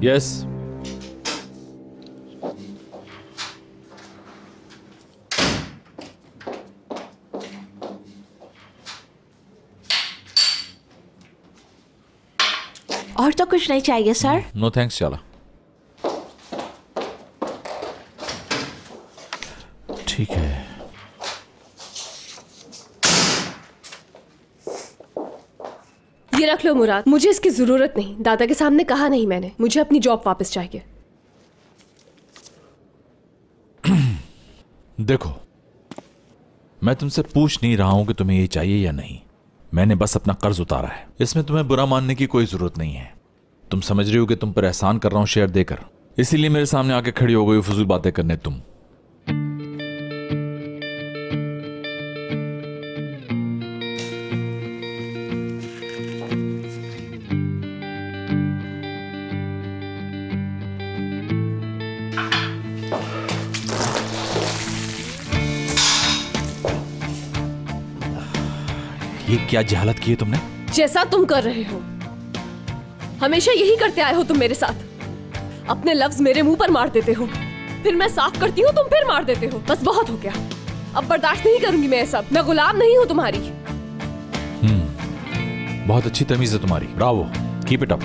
Yes. और तो कुछ नहीं चाहिए सर। No thanks. चला ठीक है। ये रख लो मुराद, मुझे इसकी जरूरत नहीं। दादा के सामने कहा नहीं मैंने, मुझे अपनी जॉब वापस चाहिए। देखो, मैं तुमसे पूछ नहीं रहा हूं कि तुम्हें ये चाहिए या नहीं। मैंने बस अपना कर्ज उतारा है। इसमें तुम्हें बुरा मानने की कोई जरूरत नहीं है। तुम समझ रही हो कि तुम पर एहसान कर रहा हूं शेयर देकर, इसीलिए मेरे सामने आके खड़ी हो गई फजूल बातें करने तुम। ये क्या जहालत की है तुमने? जैसा तुम कर रहे हो, हमेशा यही करते आए हो तुम मेरे साथ। अपने लफ्ज मेरे मुंह पर मार देते हो, फिर मैं साफ करती हूँ, तुम फिर मार देते हो। बस बहुत हो गया, अब बर्दाश्त नहीं करूंगी मैं ये सब। मैं गुलाम नहीं हूँ तुम्हारी। बहुत अच्छी तमीज है तुम्हारी, ब्रावो, कीप इट अप।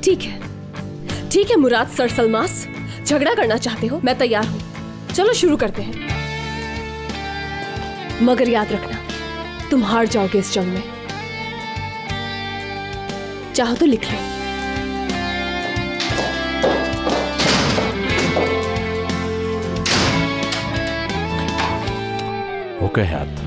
ठीक है मुराद सर सलमास, झगड़ा करना चाहते हो, मैं तैयार हूँ। चलो शुरू करते हैं, मगर याद रखना तुम हार जाओगे इस जंग में। चाहो तो लिख लो। ओके हाथ।